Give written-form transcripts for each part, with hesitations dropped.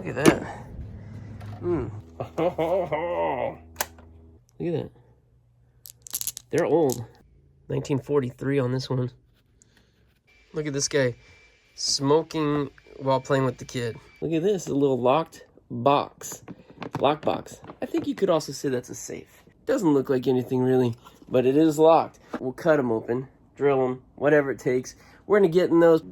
Look at that. Look at that. They're old. 1943 on this one. Look at this guy smoking while playing with the kid. Look at this, a little locked box. Lockbox. I think you could also say that's a safe. Doesn't look like anything really, but it is locked. We'll cut them open, drill them, whatever it takes. We're gonna get in those.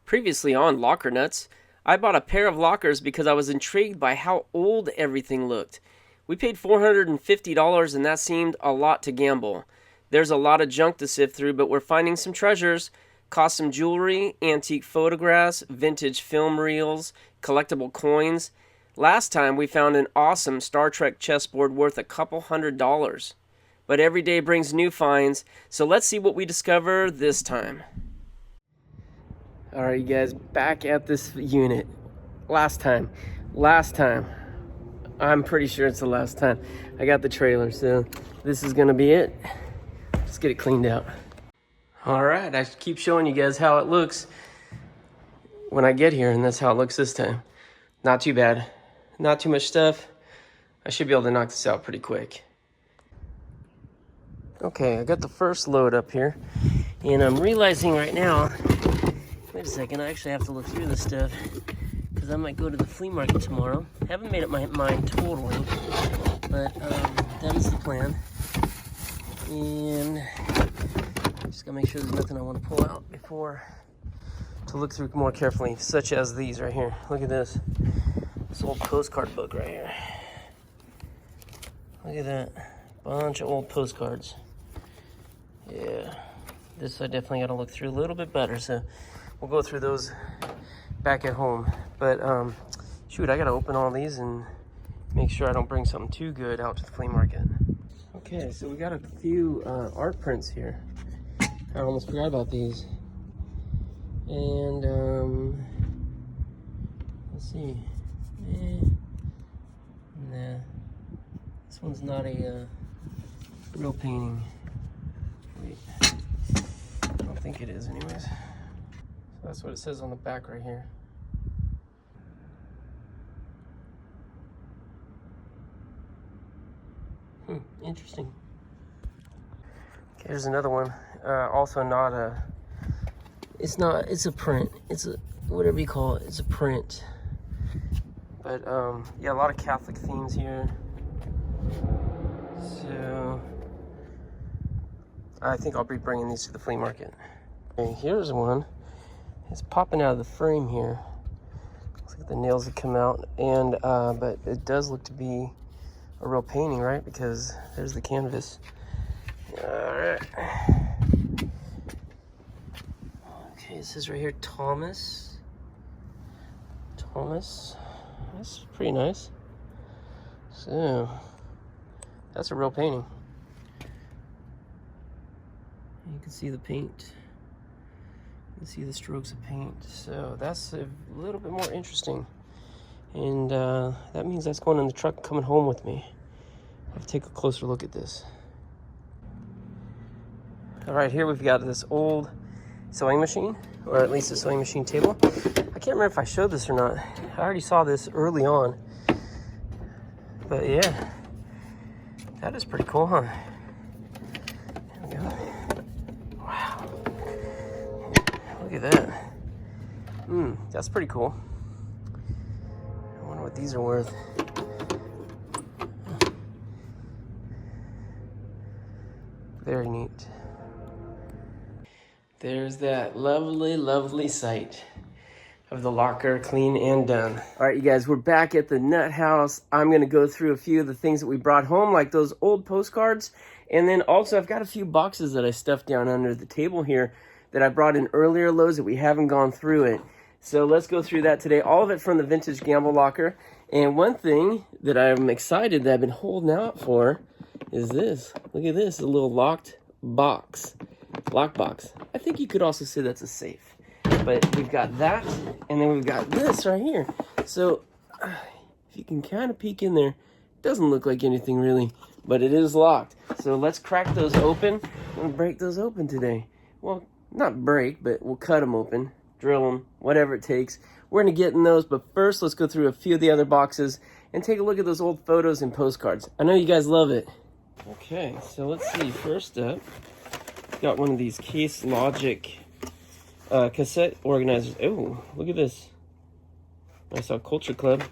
Previously on Locker Nuts, I bought a pair of lockers because I was intrigued by how old everything looked. We paid $450 and that seemed a lot to gamble. There's a lot of junk to sift through, but we're finding some treasures. Custom jewelry, antique photographs, vintage film reels, collectible coins. Last time we found an awesome Star Trek chessboard worth a couple $100. But every day brings new finds, so let's see what we discover this time. Alright, you guys, back at this unit. Last time. I'm pretty sure it's the last time. I got the trailer, so this is gonna be it. Let's get it cleaned out. Alright, I keep showing you guys how it looks when I get here, and that's how it looks this time. Not too bad. Not too much stuff. I should be able to knock this out pretty quick. Okay, I got the first load up here, and I'm realizing right now, wait a second, I actually have to look through this stuff, because I might go to the flea market tomorrow. Haven't made up my mind totally, but that is the plan. And just gotta make sure there's nothing I want to pull out before to look through more carefully, such as these right here. Look at this. This old postcard book right here. Look at that. Bunch of old postcards. Yeah. This I definitely gotta look through a little bit better, so we'll go through those back at home. But shoot, I gotta open all these and make sure I don't bring something too good out to the flea market. Okay, so we got a few art prints here. I almost forgot about these. And let's see. Nah, this one's not a real painting. Wait, I don't think it is anyways. So that's what it says on the back right here. Interesting. Okay, here's another one. Also not a, it's a print. It's a, whatever you call it, it's a print. But yeah, a lot of Catholic themes here. So I think I'll be bringing these to the flea market. Okay, here's one. It's popping out of the frame here. Looks like the nails have come out, and but it does look to be a real painting, right? Because there's the canvas. All right. Okay, it says right here, Thomas. That's pretty nice. So that's a real painting. You can see the paint. You can see the strokes of paint. So that's a little bit more interesting. And that means that's going in the truck coming home with me. I'll have to take a closer look at this. All right, here we've got this old sewing machine, or at least a sewing machine table. I can't remember if I showed this or not. I already saw this early on. But yeah, that is pretty cool, huh? There we go. Wow. Look at that. That's pretty cool. I wonder what these are worth. Very neat. There's that lovely, lovely sight of the locker clean and done. All right, you guys, we're back at the nut house. I'm gonna go through a few of the things that we brought home, like those old postcards. And then also I've got a few boxes that I stuffed down under the table here that I brought in earlier loads that we haven't gone through it. So let's go through that today. All of it from the vintage gamble locker. And one thing that I'm excited that I've been holding out for is this. Look at this, a little locked box. Lockbox. I think you could also say that's a safe. But we've got that, and then we've got this right here. So if you can kind of peek in there, it doesn't look like anything really, but it is locked. So let's crack those open. We'll break those open today. Well, not break, but we'll cut them open, drill them, whatever it takes. We're going to get in those, but first let's go through a few of the other boxes and take a look at those old photos and postcards. I know you guys love it. Okay, so let's see. First up, got one of these Case Logic cassette organizers. Oh, look at this. I saw Culture Club.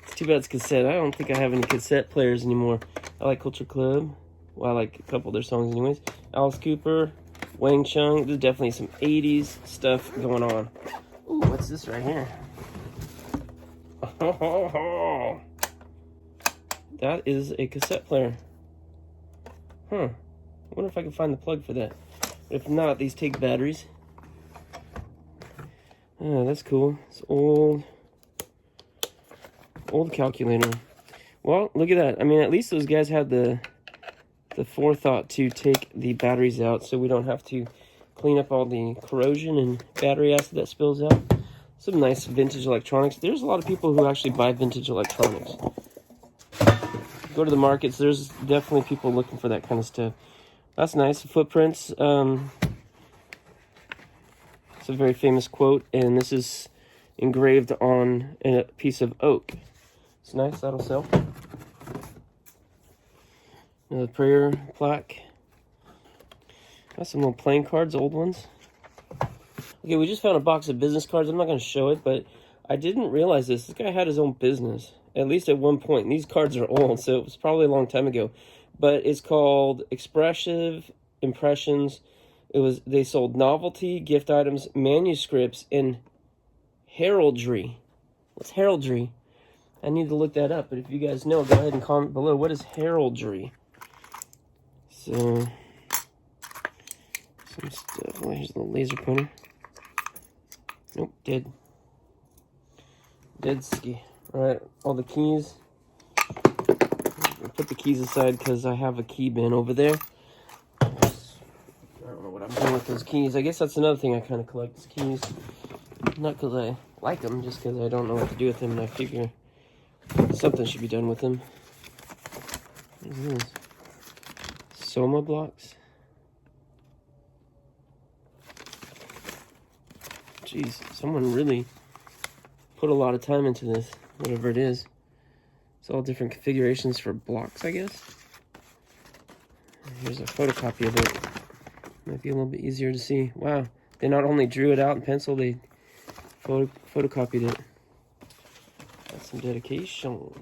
It's too bad it's cassette. I don't think I have any cassette players anymore. I like Culture Club. Well, I like a couple of their songs anyways. Alice Cooper, Wang Chung. There's definitely some 80s stuff going on. Ooh, what's this right here? Oh, that is a cassette player. Huh. I wonder if I can find the plug for that. If not, these take batteries. Oh, that's cool. It's old calculator. Well, look at that. I mean, at least those guys had the forethought to take the batteries out so we don't have to clean up all the corrosion and battery acid that spills out. Some nice vintage electronics. There's a lot of people who actually buy vintage electronics. Go to the markets, there's definitely people looking for that kind of stuff. That's nice. Footprints. It's a very famous quote, and this is engraved on a piece of oak. It's nice. That'll sell. Another prayer plaque. Got some little playing cards, old ones. Okay, we just found a box of business cards. I'm not going to show it, but I didn't realize this. This guy had his own business, at least at one point. And these cards are old, so it was probably a long time ago. But it's called Expressive Impressions. They sold novelty, gift items, manuscripts, and heraldry. What's heraldry? I need to look that up, but if you guys know, go ahead and comment below. What is heraldry? So, some stuff. Oh, here's a little laser pointer. Nope, dead. Dead ski. Alright, all the keys. I'll put the keys aside because I have a key bin over there. I don't know what I'm doing with those keys. I guess that's another thing I kind of collect is keys. Not because I like them, just because I don't know what to do with them, and I figure something should be done with them. What is this? Soma blocks. Jeez, someone really put a lot of time into this, whatever it is. It's all different configurations for blocks, I guess. Here's a photocopy of it. Might be a little bit easier to see. Wow, they not only drew it out in pencil, they photocopied it. That's some dedication.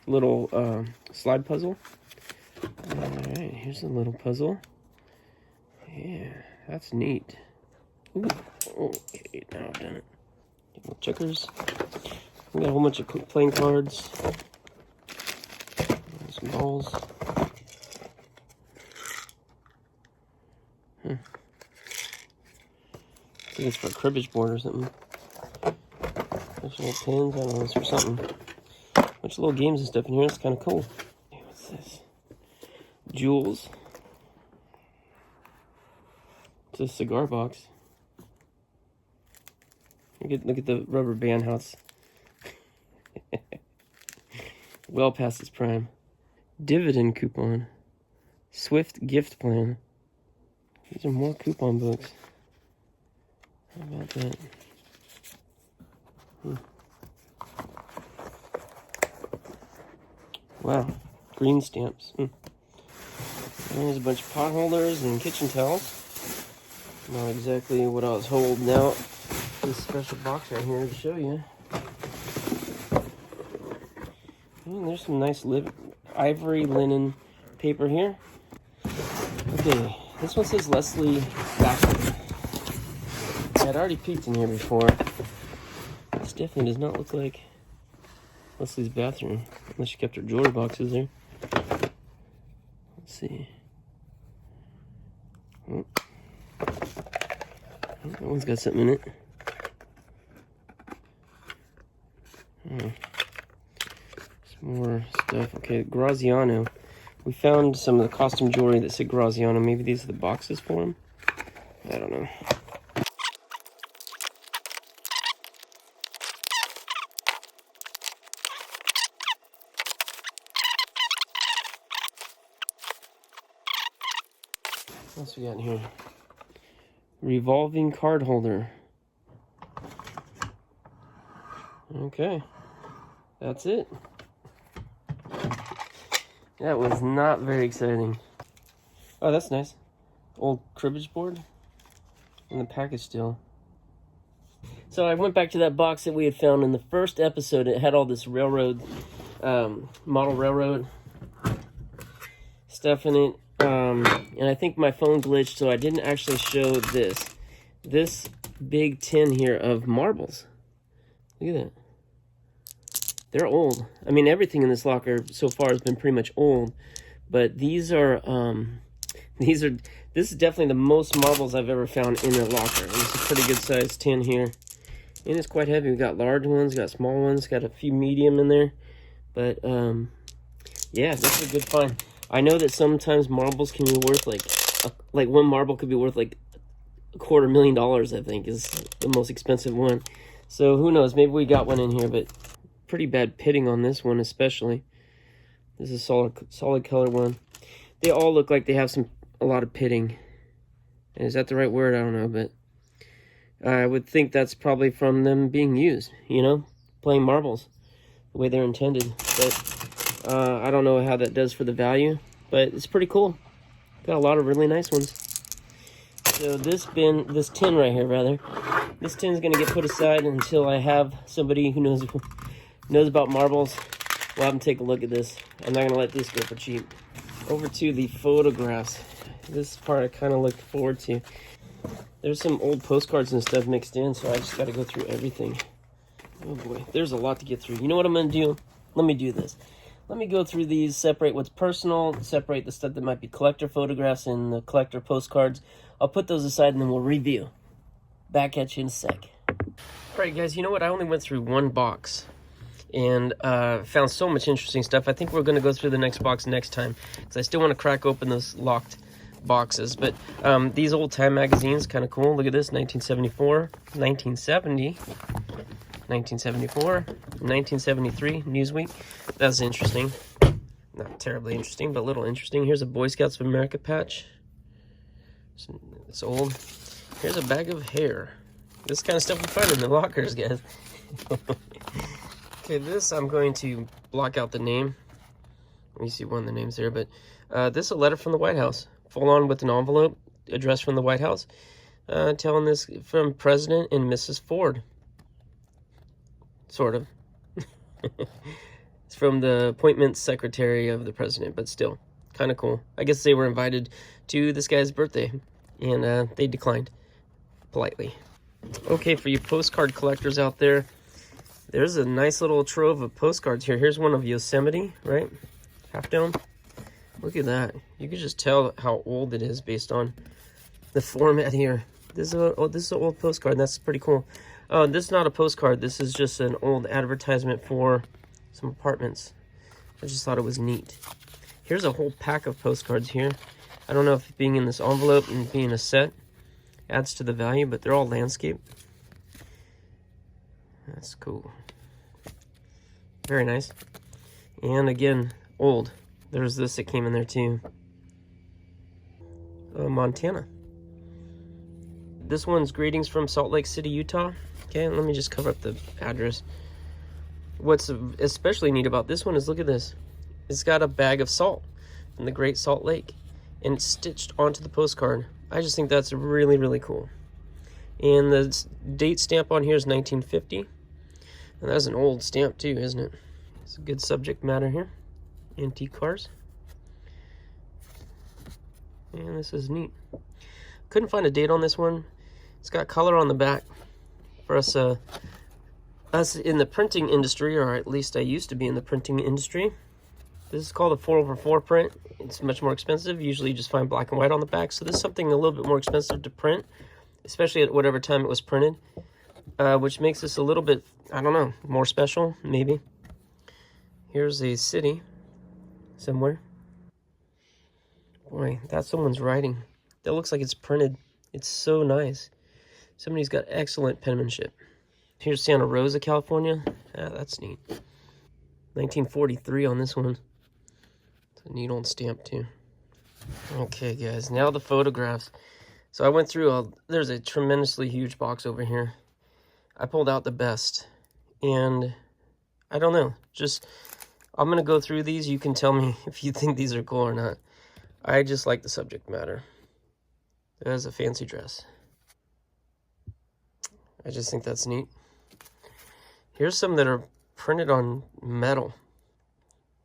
Little slide puzzle. Alright, here's a little puzzle. Yeah, that's neat. Ooh, okay, now I've done it. Little checkers. We got a whole bunch of playing cards. Some balls. I think it's for a cribbage board or something. There's some little pins. I don't know, it's for something. A bunch of little games and stuff in here. It's kind of cool. Hey, what's this? Jewels. It's a cigar box. Look at the rubber band, how it's well past its prime. Dividend coupon. Swift gift plan. These are more coupon books. How about that? Wow. Green stamps. There's a bunch of pot holders and kitchen towels. Not exactly what I was holding out. This special box right here to show you. And there's some nice ivory linen paper here. Okay, this one says Leslie bathroom. I'd already peeked in here before. This definitely does not look like Leslie's bathroom, unless she kept her jewelry boxes there. Let's see. Oh. That one's got something in it. Some more stuff. Okay, Graziano. We found some of the costume jewelry that said Graziano. Maybe these are the boxes for them? I don't know. What else we got in here? Revolving card holder. Okay, that's it. That was not very exciting. Oh, that's nice. Old cribbage board in the package still. So I went back to that box that we had found in the first episode. It had all this railroad, model railroad stuff in it. And I think my phone glitched, so I didn't actually show this big tin here of marbles. Look at that. They're old. I mean, everything in this locker so far has been pretty much old, but this is definitely the most marbles I've ever found in a locker. And it's a pretty good sized tin here. And it's quite heavy. We got large ones, got small ones, got a few medium in there. But yeah, this is a good find. I know that sometimes marbles can be worth like one marble could be worth like $250,000, I think, is the most expensive one. So who knows, maybe we got one in here, but pretty bad pitting on this one especially. This is a solid color one. They all look like they have a lot of pitting. Is that the right word? I don't know, but I would think that's probably from them being used, you know, playing marbles the way they're intended. But I don't know how that does for the value, but it's pretty cool. Got a lot of really nice ones. So this tin right here, rather, this tin is going to get put aside until I have somebody who knows about marbles. We'll have them take a look at this. I'm not going to let this go for cheap. Over to the photographs. This part I kind of look forward to. There's some old postcards and stuff mixed in, so I just got to go through everything. Oh boy, there's a lot to get through. You know what I'm going to do? Let me do this. Let me go through these, separate what's personal, separate the stuff that might be collector photographs and the collector postcards. I'll put those aside and then we'll review. Back at you in a sec. Alright guys, you know what? I only went through one box and found so much interesting stuff. I think we're going to go through the next box next time, because I still want to crack open those locked boxes. But these old Time magazines, kind of cool. Look at this, 1974, 1970, 1974, 1973, Newsweek. That's interesting. Not terribly interesting, but a little interesting. Here's a Boy Scouts of America patch. It's old. Here's a bag of hair. This kind of stuff we find in the lockers, guys. Okay, this I'm going to block out the name. Let me see one of the names there, but this is a letter from the White House. Full on with an envelope addressed from the White House, telling this from President and Mrs. Ford. Sort of. It's from the appointment secretary of the president, but still, kind of cool. I guess they were invited to this guy's birthday, and they declined politely. Okay, for you postcard collectors out there, there's a nice little trove of postcards here. Here's one of Yosemite, right? Half Dome. Look at that. You can just tell how old it is based on the format here. This is an old postcard, and that's pretty cool. Oh, this is not a postcard. This is just an old advertisement for some apartments. I just thought it was neat. Here's a whole pack of postcards here. I don't know if being in this envelope and being a set adds to the value, but they're all landscape. That's cool. Very nice. And again, old. There's this that came in there too. Montana. This one's greetings from Salt Lake City, Utah. Okay, let me just cover up the address. What's especially neat about this one is, look at this. It's got a bag of salt from the Great Salt Lake, and it's stitched onto the postcard. I just think that's really, really cool. And the date stamp on here is 1950. And that's an old stamp too, isn't it? It's a good subject matter here. Antique cars. And this is neat. Couldn't find a date on this one. It's got color on the back. For us in the printing industry, or at least I used to be in the printing industry, this is called a 4/4 print. It's much more expensive. Usually you just find black and white on the back. So this is something a little bit more expensive to print, especially at whatever time it was printed, which makes this a little bit, I don't know, more special, maybe. Here's a city somewhere. Boy, that's someone's writing. That looks like it's printed. It's so nice. Somebody's got excellent penmanship. Here's Santa Rosa, California. Ah, that's neat. 1943 on this one. It's a neat old stamp too. Okay, guys, now the photographs. So I went through, there's a tremendously huge box over here. I pulled out the best, and I don't know, I'm going to go through these. You can tell me if you think these are cool or not. I just like the subject matter. It has a fancy dress. I just think that's neat. Here's some that are printed on metal.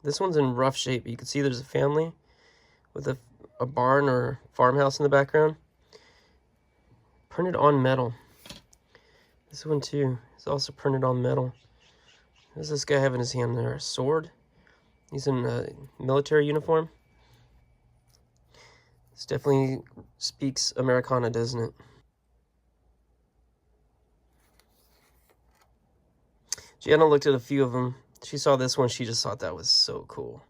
This one's in rough shape. You can see there's a family with a barn or farmhouse in the background. Printed on metal. This one too is also printed on metal. What does this guy have in his hand there? A sword? He's in a military uniform. This definitely speaks Americana, doesn't it? Gianna looked at a few of them. She saw this one. She just thought that was so cool.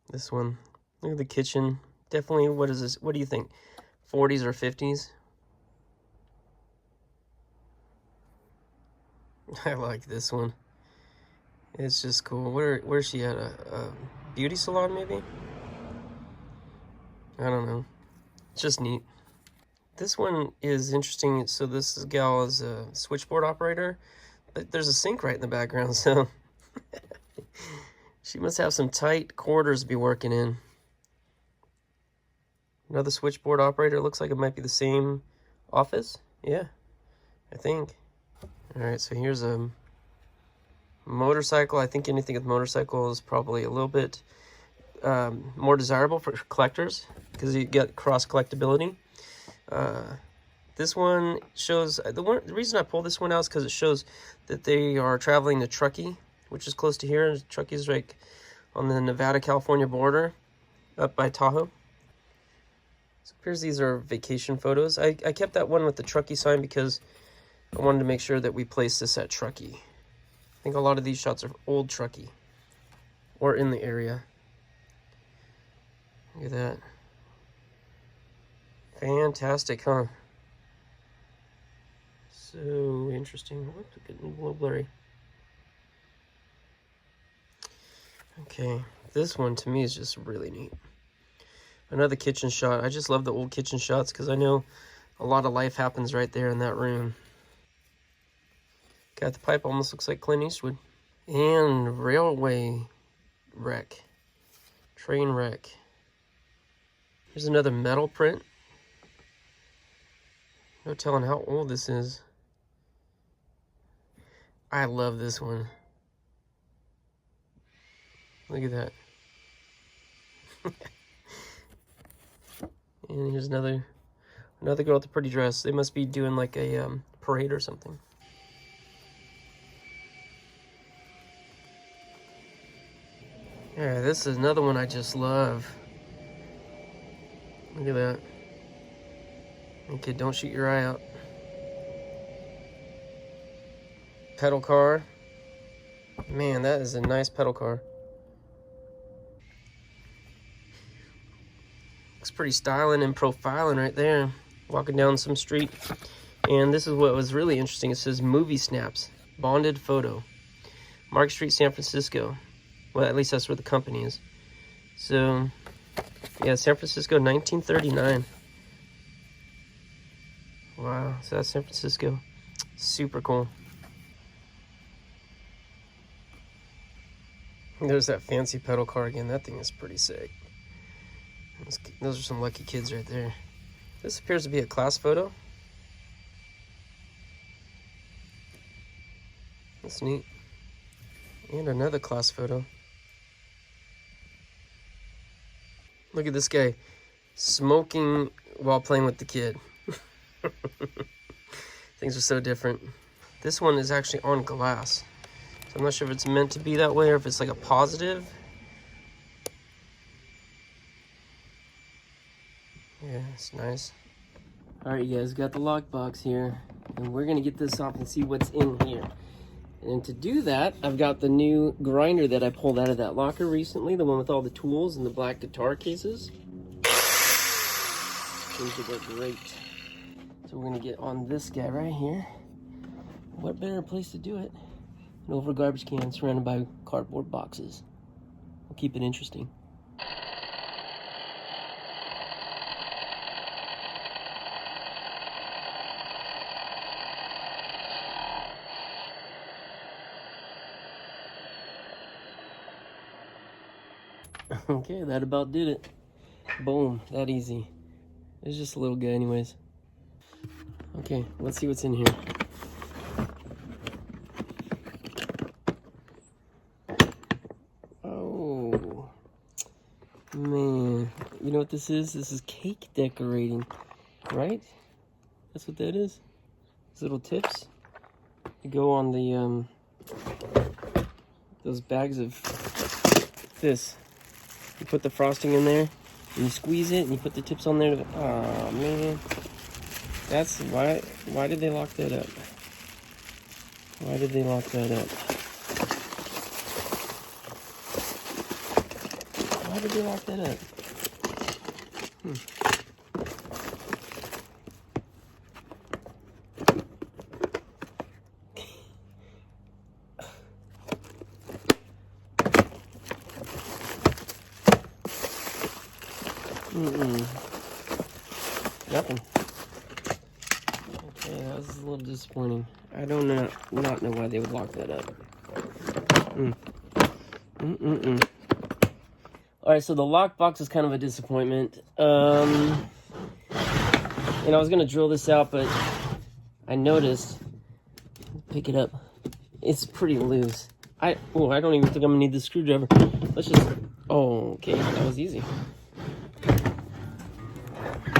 This one. Look at the kitchen. Definitely, what is this? What do you think? 40s or 50s? I like this one. It's just cool. Where's she at? A beauty salon, maybe? I don't know. It's just neat. This one is interesting. So this gal is a switchboard operator, but there's a sink right in the background, so she must have some tight quarters to be working in. Another switchboard operator. Looks like it might be the same office. Yeah, I think. All right, so here's a motorcycle. I think anything with motorcycle is probably a little bit more desirable for collectors because you get cross collectability. This one shows, the reason I pulled this one out is because it shows that they are traveling to Truckee, which is close to here. Truckee is like on the Nevada-California border, up by Tahoe. So it appears these are vacation photos. I kept that one with the Truckee sign because I wanted to make sure that we placed this at Truckee. I think a lot of these shots are old Truckee or in the area. Look at that. Fantastic, huh? So interesting. Whoops, it's getting a little blurry. Okay, this one to me is just really neat. Another kitchen shot. I just love the old kitchen shots because I know a lot of life happens right there in that room. Got the pipe, almost looks like Clint Eastwood. And railway wreck. Train wreck. Here's another metal print. No telling how old this is. I love this one. Look at that. And here's another girl with a pretty dress. They must be doing like a parade or something. Alright, this is another one I just love. Look at that. Okay, don't shoot your eye out. Pedal car. Man, that is a nice pedal car. Looks pretty styling and profiling right there. Walking down some street. And this is what was really interesting. It says movie snaps. Bonded photo. Mark Street, San Francisco. Well, at least that's where the company is. So, yeah, San Francisco, 1939. Wow, so that's San Francisco. Super cool. There's that fancy pedal car again. That thing is pretty sick. Those are some lucky kids right there. This appears to be a class photo. That's neat. And another class photo. Look at this guy smoking while playing with the kid. Things are so different. This one is actually on glass. So I'm not sure if it's meant to be that way or if it's like a positive. Yeah, it's nice. Alright, you guys, got the lockbox here. And we're going to get this off and see what's in here. And to do that, I've got the new grinder that I pulled out of that locker recently. The one with all the tools and the black guitar cases. Seems to work great. So we're going to get on this guy right here. What better place to do it? An over garbage can surrounded by cardboard boxes. We'll keep it interesting. Okay, that about did it. Boom, that easy. It's just a little guy anyways. Okay, let's see what's in here. Oh, man. You know what this is? This is cake decorating, right? That's what that is. These little tips to go on the, those bags of this. You put the frosting in there, and you squeeze it, and you put the tips on there. Oh, man. That's why did they lock that up? Why did they lock that up? Why did they lock that up? Nothing. Okay, that was a little disappointing. I don't not know why they would lock that up. Alright, so the lockbox is kind of a disappointment. And I was gonna drill this out, but I noticed, pick it up, it's pretty loose. I don't even think I'm gonna need the screwdriver. Let's just, oh, okay, that was easy.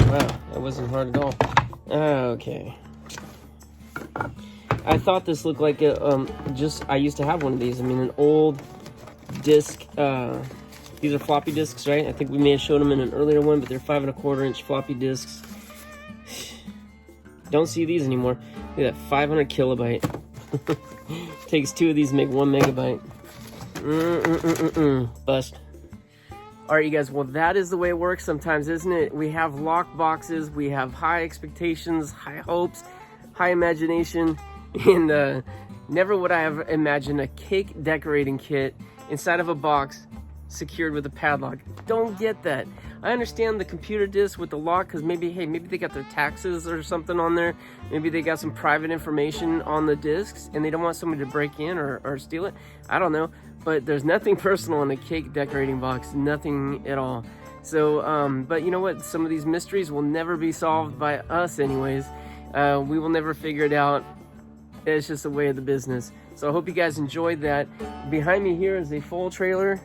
Wow, that wasn't hard at all. Okay. I thought this looked like a, I used to have one of these. I mean, an old disc. These are floppy discs, right? I think we may have showed them in an earlier one, but they're 5 1/4 inch floppy discs. Don't see these anymore. Look at that, 500 kilobyte. Takes 2 of these to make 1 megabyte. Bust. Alright, you guys, well, that is the way it works sometimes, isn't it? We have lock boxes, we have high expectations, high hopes, high imagination, and never would I have imagined a cake decorating kit inside of a box secured with a padlock. Don't get that. I understand the computer disc with the lock because maybe they got their taxes or something on there. Maybe they got some private information on the discs and they don't want somebody to break in or steal it. I don't know. But there's nothing personal in a cake decorating box. Nothing at all. So, but you know what? Some of these mysteries will never be solved by us anyways. We will never figure it out. It's just the way of the business. So I hope you guys enjoyed that. Behind me here is a full trailer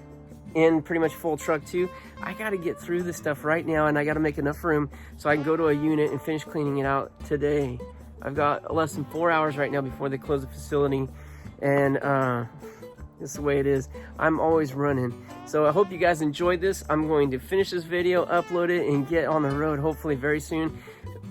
and pretty much full truck too. I gotta get through this stuff right now and I gotta make enough room so I can go to a unit and finish cleaning it out today. I've got less than 4 hours right now before they close the facility, and this is the way it is. I'm always running. So I hope you guys enjoyed this. I'm going to finish this video, upload it, and get on the road hopefully very soon.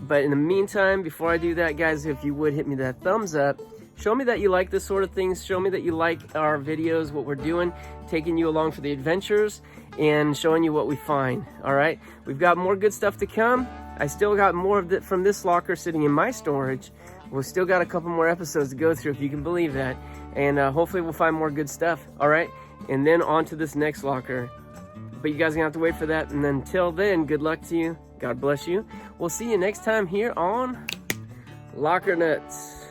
But in the meantime, before I do that, guys, if you would hit me that thumbs up, show me that you like this sort of things. Show me that you like our videos, what we're doing, taking you along for the adventures, and showing you what we find. All right, we've got more good stuff to come. I still got more of it from this locker sitting in my storage. We've still got a couple more episodes to go through, if you can believe that. And hopefully we'll find more good stuff. All right, and then on to this next locker. But you guys are gonna have to wait for that. And until then, good luck to you. God bless you. We'll see you next time here on Locker Nuts.